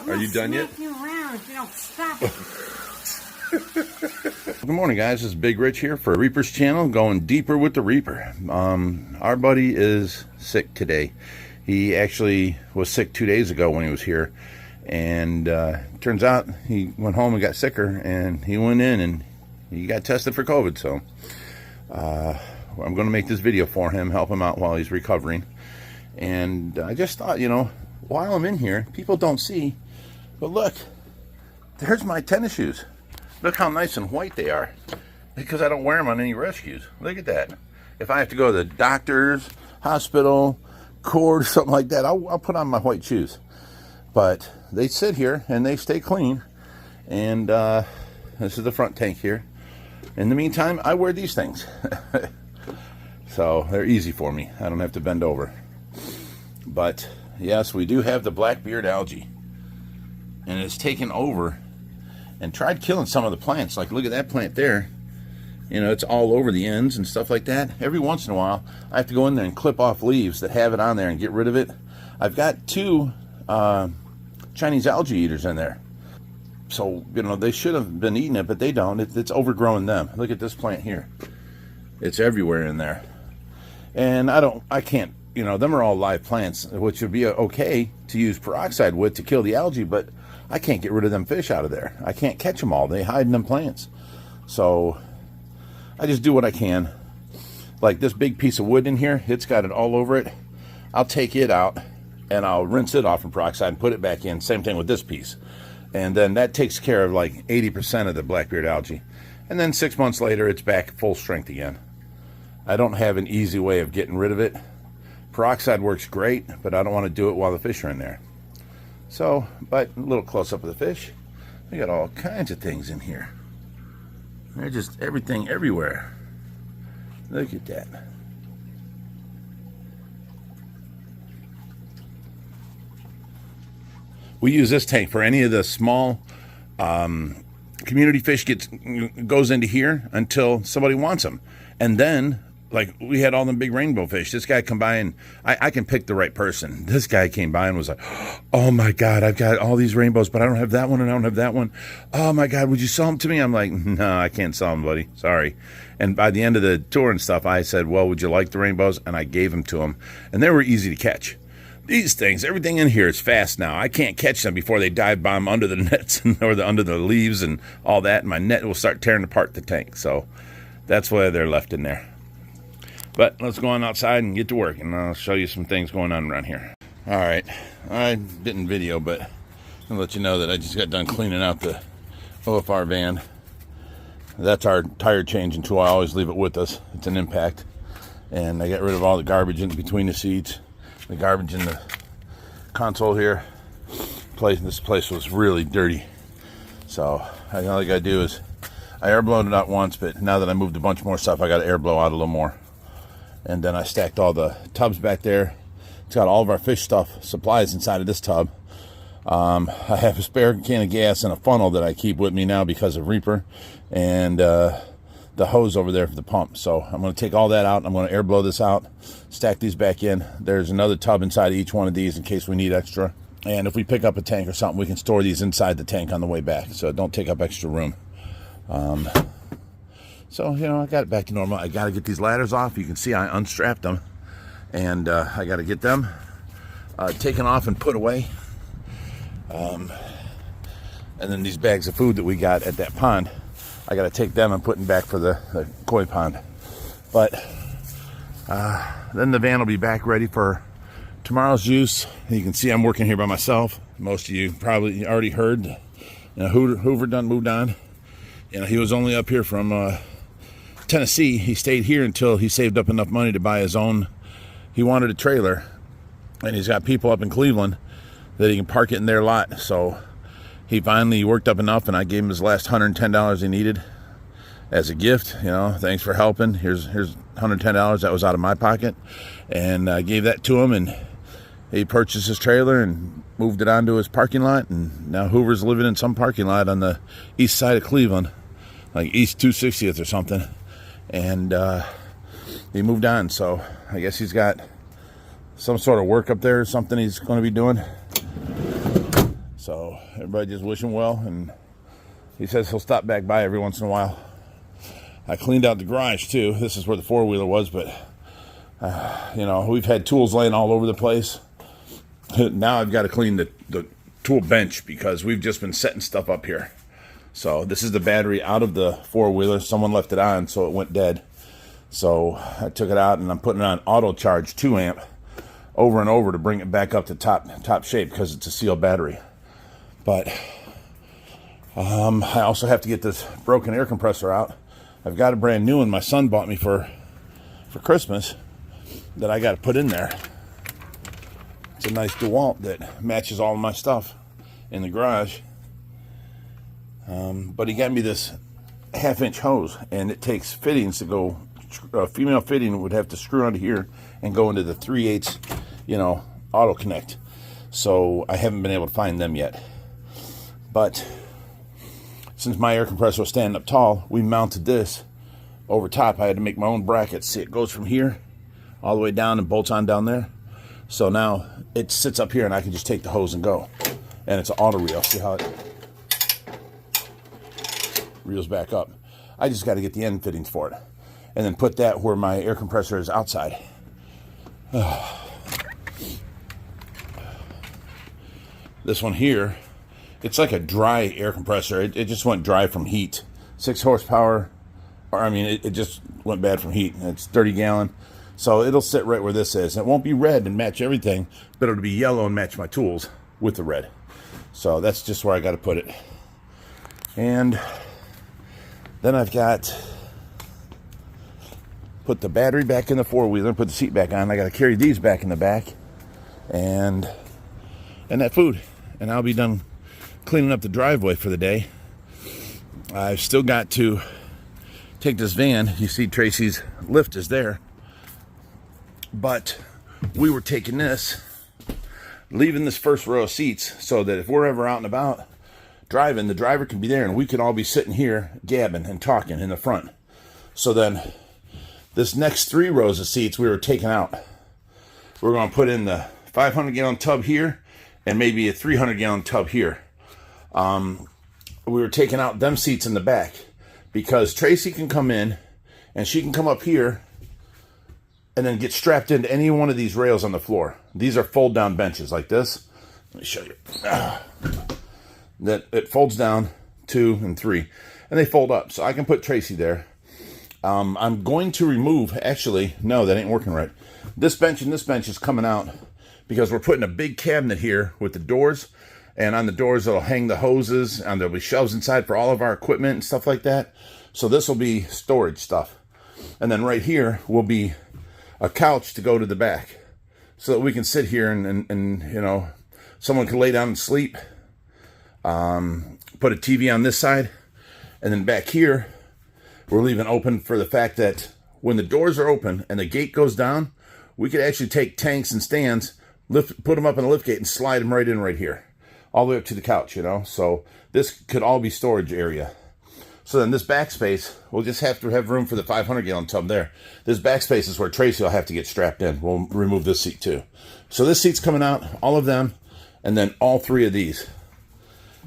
Are you done yet? You around if you don't stop. Good morning, guys. This is Big Rich here for Reaper's channel, going deeper with the Reaper. Our buddy is sick today. He actually was sick 2 days ago when he was here, and turns out he went home and got sicker, and he went in and he got tested for COVID. So I'm going to make this video for him, help him out while he's recovering. And I just thought, you know, while I'm in here, people don't see, but look, there's my tennis shoes. Look how nice and white they are, because I don't wear them on any rescues. Look at that. If I have to go to the doctor's, hospital, court, something like that, I'll put on my white shoes. But they sit here and they stay clean. And this is the front tank here. In the meantime, I wear these things. So they're easy for me. I don't have to bend over. But yes, we do have the blackbeard algae. And it's taken over and tried killing some of the plants. Like, look at that plant there. You know, it's all over the ends and stuff like that. Every once in a while, I have to go in there and clip off leaves that have it on there and get rid of it. I've got two Chinese algae eaters in there. So, you know, they should have been eating it, but they don't. It's overgrowing them. Look at this plant here. It's everywhere in there. And I can't, you know, them are all live plants, which would be okay to use peroxide with to kill the algae, but I can't get rid of them fish out of there. I can't catch them all. They hide in them plants. So I just do what I can. Like this big piece of wood in here, it's got it all over it. I'll take it out and I'll rinse it off in peroxide and put it back in. Same thing with this piece. And then that takes care of like 80% of the blackbeard algae. And then 6 months later, it's back full strength again. I don't have an easy way of getting rid of it. Peroxide works great, but I don't want to do it while the fish are in there. So, but a little close up of the fish. We got all kinds of things in here. They're just everything everywhere. Look at that. We use this tank for any of the small community fish goes into here until somebody wants them. And then, like, we had all them big rainbow fish. This guy come by and I can pick the right person. This guy came by and was like, oh my God, I've got all these rainbows, but I don't have that one and I don't have that one. Oh my God, would you sell them to me? I'm like, no, I can't sell them, buddy. Sorry. And by the end of the tour and stuff, I said, well, would you like the rainbows? And I gave them to him. And they were easy to catch. These things, everything in here is fast now. I can't catch them before they dive bomb under the nets or under the leaves and all that. And my net will start tearing apart the tank. So that's why they're left in there. But let's go on outside and get to work, and I'll show you some things going on around here. All right, I didn't video, but I'll let you know that I just got done cleaning out the OFR van. That's our tire changing tool. I always leave it with us. It's an impact. And I got rid of all the garbage in between the seats, the garbage in the console here. This place was really dirty. So all I got to do is, I air blowed it out once, but now that I moved a bunch more stuff, I got to air blow out a little more. And then I stacked all the tubs back there. It's got all of our fish stuff, supplies inside of this tub. I have a spare can of gas and a funnel that I keep with me now because of Reaper. And the hose over there for the pump. So I'm going to take all that out. I'm going to air blow this out, stack these back in. There's another tub inside of each one of these in case we need extra. And if we pick up a tank or something, we can store these inside the tank on the way back. So it don't take up extra room. So, you know, I got it back to normal. I got to get these ladders off. You can see I unstrapped them. And I got to get them taken off and put away. And then these bags of food that we got at that pond, I got to take them and put them back for the koi pond. But then the van will be back ready for tomorrow's use. You can see I'm working here by myself. Most of you probably already heard. You know, Hoover done moved on. You know, he was only up here from Tennessee. He stayed here until he saved up enough money to buy his own. He wanted a trailer, and he's got people up in Cleveland that he can park it in their lot. So he finally worked up enough, and I gave him his last $110 he needed as a gift. You know, thanks for helping. Here's $110 that was out of my pocket, and I gave that to him, and he purchased his trailer and moved it onto his parking lot. And now Hoover's living in some parking lot on the east side of Cleveland, like East 260th or something. And he moved on, so I guess he's got some sort of work up there or something he's going to be doing. So everybody just wish him well, and he says he'll stop back by every once in a while. I cleaned out the garage too. This is where the four-wheeler was, but you know, we've had tools laying all over the place. Now I've got to clean the tool bench because we've just been setting stuff up here. So this is the battery out of the four-wheeler. Someone left it on, so it went dead. So I took it out, and I'm putting it on auto charge 2 amp over and over to bring it back up to top shape because it's a sealed battery. But I also have to get this broken air compressor out. I've got a brand new one my son bought me for Christmas that I got to put in there. It's a nice DeWalt that matches all of my stuff in the garage. But he got me this 1/2-inch hose, and it takes fittings to go. A female fitting would have to screw onto here and go into the 3/8, you know, auto connect. So I haven't been able to find them yet. But since my air compressor was standing up tall, we mounted this over top. I had to make my own brackets. See, it goes from here all the way down and bolts on down there. So now it sits up here, and I can just take the hose and go. And it's an auto reel. See how it reels back up. I just got to get the end fittings for it, and then put that where my air compressor is outside. This one here, it's like a dry air compressor. It just went dry from heat. 6 horsepower, or I mean, it just went bad from heat. It's 30 gallon. So it'll sit right where this is. It won't be red and match everything, but it'll be yellow and match my tools with the red. So that's just where I got to put it. And then I've got put the battery back in the four-wheeler, put the seat back on. I got to carry these back in the back, and that food, and I'll be done cleaning up the driveway for the day. I've still got to take this van. You see Tracy's lift is there, but we were taking this, leaving this first row of seats so that if we're ever out and about driving, the driver can be there and we could all be sitting here gabbing and talking in the front. So then this next 3 rows of seats we were taking out. We're going to put in the 500-gallon tub here and maybe a 300-gallon tub here. We were taking out them seats in the back because Tracy can come in and she can come up here and then get strapped into any one of these rails on the floor. These are fold-down benches like this. Let me show you. That it folds down 2 and 3, and they fold up. So I can put Tracy there. I'm going to remove, actually, no, that ain't working right. This bench and this bench is coming out because we're putting a big cabinet here with the doors, and on the doors it'll hang the hoses, and there'll be shelves inside for all of our equipment and stuff like that. So this will be storage stuff. And then right here will be a couch to go to the back so that we can sit here and you know, someone can lay down and sleep. Put a TV on this side, and then back here we're leaving open for the fact that when the doors are open and the gate goes down, we could actually take tanks and stands, put them up in the lift gate and slide them right in right here, all the way up to the couch, you know. So this could all be storage area. So then this backspace, we'll just have to have room for the 500-gallon tub there. This backspace is where Tracy will have to get strapped in. We'll remove this seat too. So this seat's coming out, all of them, and then all 3 of these.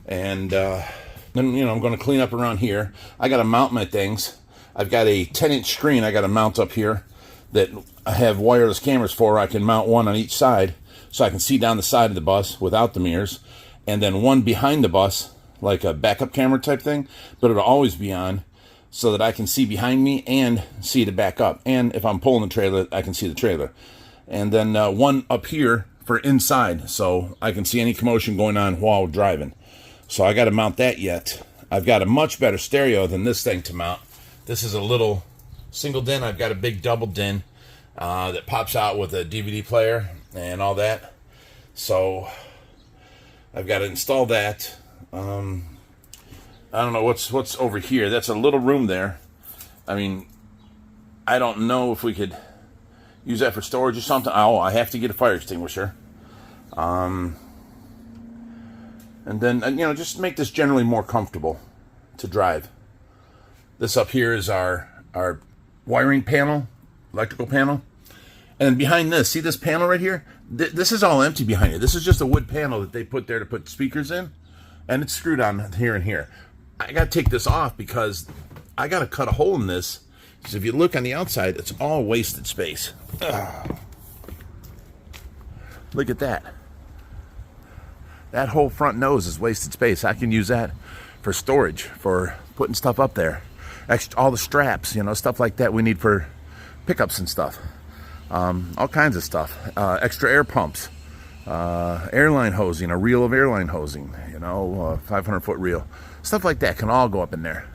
And then, you know, I'm going to clean up around here. I got to mount my things. I've got a 10-inch screen I got to mount up here that I have wireless cameras for. I can mount one on each side so I can see down the side of the bus without the mirrors. And then one behind the bus, like a backup camera type thing, but it'll always be on so that I can see behind me and see to back up. And if I'm pulling the trailer, I can see the trailer. And then one up here for inside so I can see any commotion going on while driving. So I got to mount that yet. I've got a much better stereo than this thing to mount. This is a little single din. I've got a big double din that pops out with a DVD player and all that. So I've got to install that. I don't know what's over here. That's a little room there. I mean, I don't know if we could use that for storage or something. Oh, I have to get a fire extinguisher. And then, you know, just make this generally more comfortable to drive. This up here is our wiring panel, electrical panel. And then behind this, see this panel right here? This is all empty behind you. This is just a wood panel that they put there to put speakers in, and it's screwed on here and here. I got to take this off because I got to cut a hole in this. So if you look on the outside, it's all wasted space. Ugh. Look at that. That whole front nose is wasted space. I can use that for storage, for putting stuff up there. Extra, all the straps, you know, stuff like that we need for pickups and stuff. All kinds of stuff. Extra air pumps, airline hosing, a reel of airline hosing, you know, 500-foot reel. Stuff like that can all go up in there.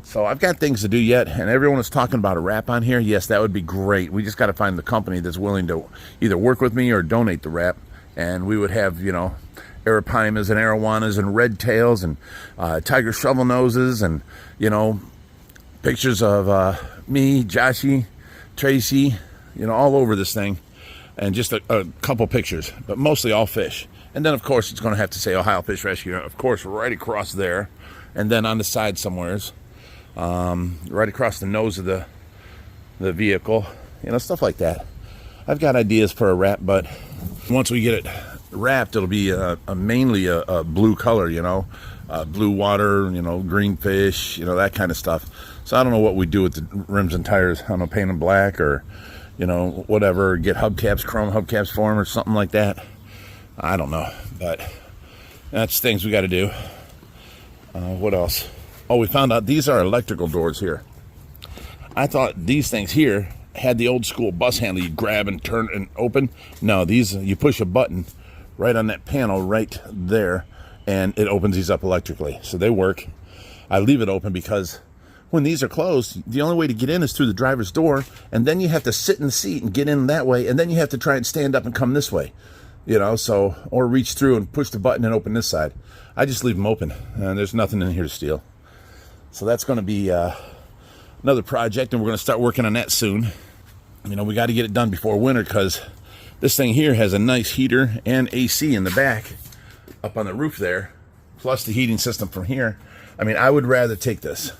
So I've got things to do yet, and everyone is talking about a wrap on here. Yes, that would be great. We just got to find the company that's willing to either work with me or donate the wrap, and we would have, you know, arapaimas and arowanas and redtails and tiger shovel noses and, you know, pictures of me, Joshy, Tracy, you know, all over this thing, and just a couple pictures, but mostly all fish. And then, of course, it's going to have to say Ohio Fish Rescue, of course, right across there, and then on the side somewheres, right across the nose of the vehicle, you know, stuff like that. I've got ideas for a wrap, but once we get it wrapped, it'll be mainly a blue color, you know, blue water, you know, green fish, you know, that kind of stuff. So I don't know what we do with the rims and tires. I don't know, paint them black or, you know, whatever, get hubcaps, chrome hubcaps for them or something like that. I don't know, but that's things we got to do. What else? Oh, we found out these are electrical doors here. I thought these things here had the old school bus handle you grab and turn and open. No, these, you push a button right on that panel right there, and it opens these up electrically. So they work. I leave it open because when these are closed, the only way to get in is through the driver's door, and then you have to sit in the seat and get in that way, and then you have to try and stand up and come this way, you know, so, or reach through and push the button and open this side. I just leave them open, and there's nothing in here to steal. So that's going to be another project, and we're going to start working on that soon. You know, we got to get it done before winter because this thing here has a nice heater and AC in the back up on the roof there, plus the heating system from here. I mean, I would rather take this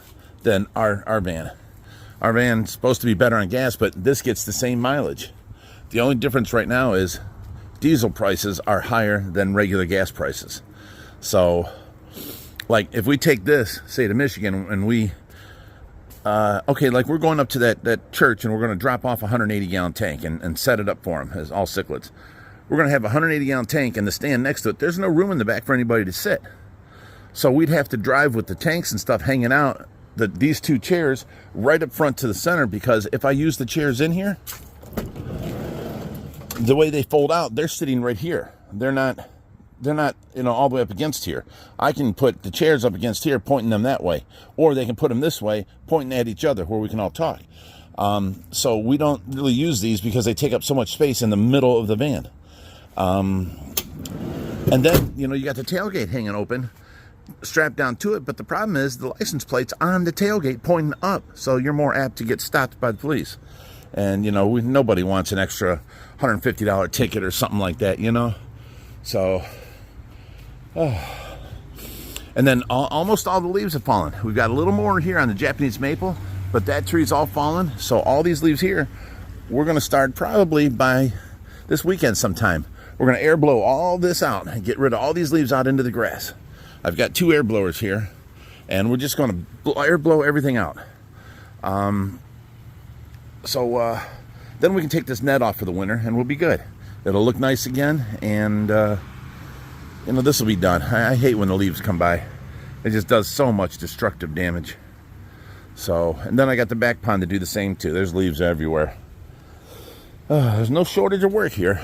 than our van. Our van's supposed to be better on gas, but this gets the same mileage. The only difference right now is diesel prices are higher than regular gas prices. So, like, if we take this, say, to Michigan, and we, okay, like, we're going up to that church, and we're going to drop off a 180-gallon tank and set it up for them as all cichlids. We're going to have a 180-gallon tank, and the stand next to it, there's no room in the back for anybody to sit. So we'd have to drive with the tanks and stuff hanging out, these two chairs, right up front to the center, because if I use the chairs in here, the way they fold out, they're sitting right here. They're not, you know, all the way up against here. I can put the chairs up against here, pointing them that way, or they can put them this way, pointing at each other, where we can all talk. So we don't really use these because they take up so much space in the middle of the van. And then, you know, you got the tailgate hanging open, strapped down to it, but the problem is the license plate's on the tailgate pointing up, so you're more apt to get stopped by the police. And, you know, nobody wants an extra $150 ticket or something like that, you know. So, and then almost all the leaves have fallen. We've got a little more here on the Japanese maple, but that tree's all fallen. So all these leaves here, we're going to start probably by this weekend sometime. We're going to air blow all this out and get rid of all these leaves out into the grass. I've got 2 air blowers here, and we're just going to air blow everything out. So then we can take this net off for the winter, and we'll be good. It'll look nice again, and you know, this will be done. I hate when the leaves come by. It just does so much destructive damage. So, and then I got the back pond to do the same too. There's leaves everywhere. There's no shortage of work here.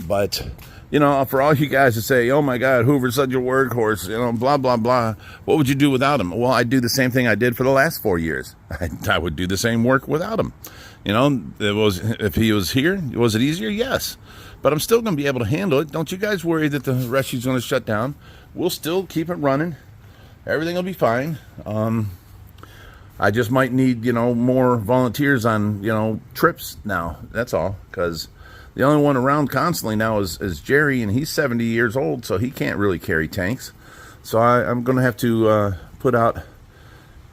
But, you know, for all you guys that say, oh my God, Hoover's such a workhorse, you know, blah, blah, blah. What would you do without him? Well, I'd do the same thing I did for the last 4 years. I would do the same work without him. You know, if he was here, was it easier? Yes. But I'm still going to be able to handle it. Don't you guys worry that the rescue's going to shut down. We'll still keep it running. Everything will be fine. I just might need, you know, more volunteers on, you know, trips now. That's all. Because the only one around constantly now is Jerry, and he's 70 years old, so he can't really carry tanks. So I'm going to have to put out,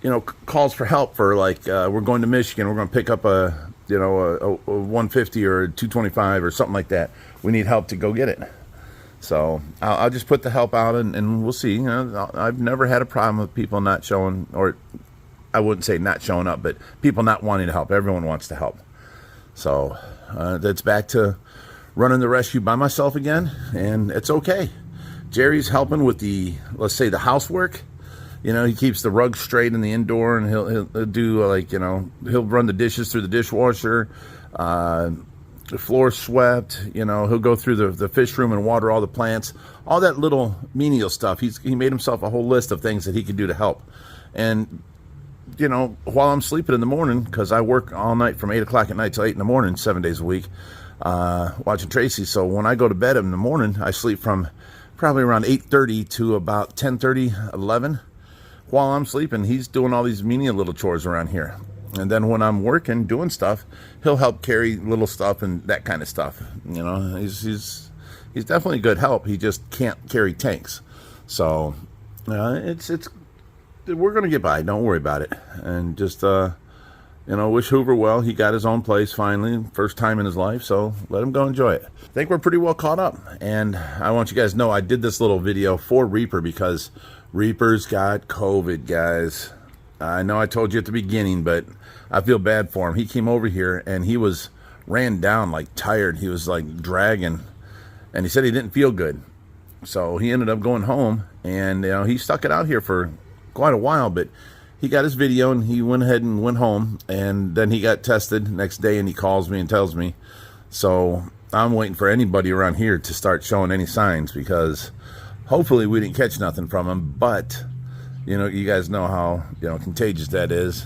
you know, calls for help for, like, we're going to Michigan. We're going to pick up a you know, a 150 or a 225 or something like that. We need help to go get it. So I'll just put the help out, and we'll see. You know, I've never had a problem with people not showing, or I wouldn't say not showing up, but people not wanting to help. Everyone wants to help. So that's back to running the rescue by myself again, and it's okay. Jerry's helping with the, let's say, the housework. You know, he keeps the rug straight in the indoor, and he'll do, like, you know, he'll run the dishes through the dishwasher, the floor swept, you know, he'll go through the fish room and water all the plants, all that little menial stuff. He made himself a whole list of things that he could do to help. And, you know, while I'm sleeping in the morning, because I work all night from 8 o'clock at night till 8 in the morning, 7 days a week, watching Tracy. So when I go to bed in the morning, I sleep from probably around 8:30 to about 10:30, 11. While I'm sleeping, he's doing all these menial little chores around here. And then when I'm working, doing stuff, he'll help carry little stuff and that kind of stuff. You know, he's definitely good help. He just can't carry tanks. So we're gonna get by. Don't worry about it. And just you know, wish Hoover well. He got his own place finally, first time in his life. So let him go enjoy it. I think we're pretty well caught up. And I want you guys to know I did this little video for Reaper because Reaper's got COVID, guys. I know I told you at the beginning, but I feel bad for him. He came over here and he was ran down, like tired. He was like dragging, and he said he didn't feel good. So he ended up going home, and you know, he stuck it out here for quite a while, but he got his video and he went ahead and went home, and then he got tested next day, and he calls me and tells me. So I'm waiting for anybody around here to start showing any signs, because hopefully we didn't catch nothing from him, but you know, you guys know how, you know, contagious that is.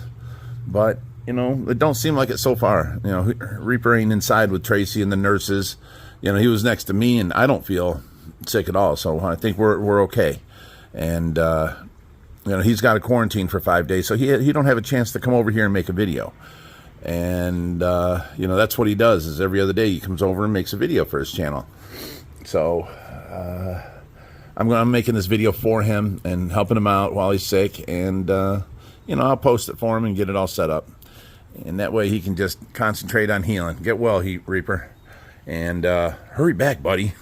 But, you know, it don't seem like it so far. You know, Reaper ain't inside with Tracy and the nurses. You know, he was next to me, and I don't feel sick at all. So I think we're okay. And, you know, he's got a quarantine for 5 days, so he don't have a chance to come over here and make a video. And, you know, that's what he does, is every other day he comes over and makes a video for his channel. So, I'm making this video for him and helping him out while he's sick, and you know, I'll post it for him and get it all set up, and that way he can just concentrate on healing. Get well, Reaper, and hurry back, buddy.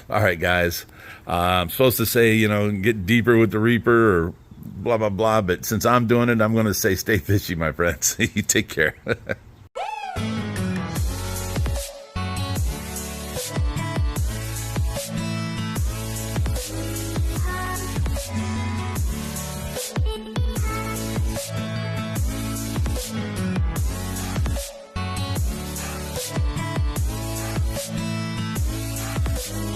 All right, guys. I'm supposed to say, you know, get deeper with the Reaper or blah blah blah, but since I'm doing it, I'm going to say stay fishy, my friends. You take care.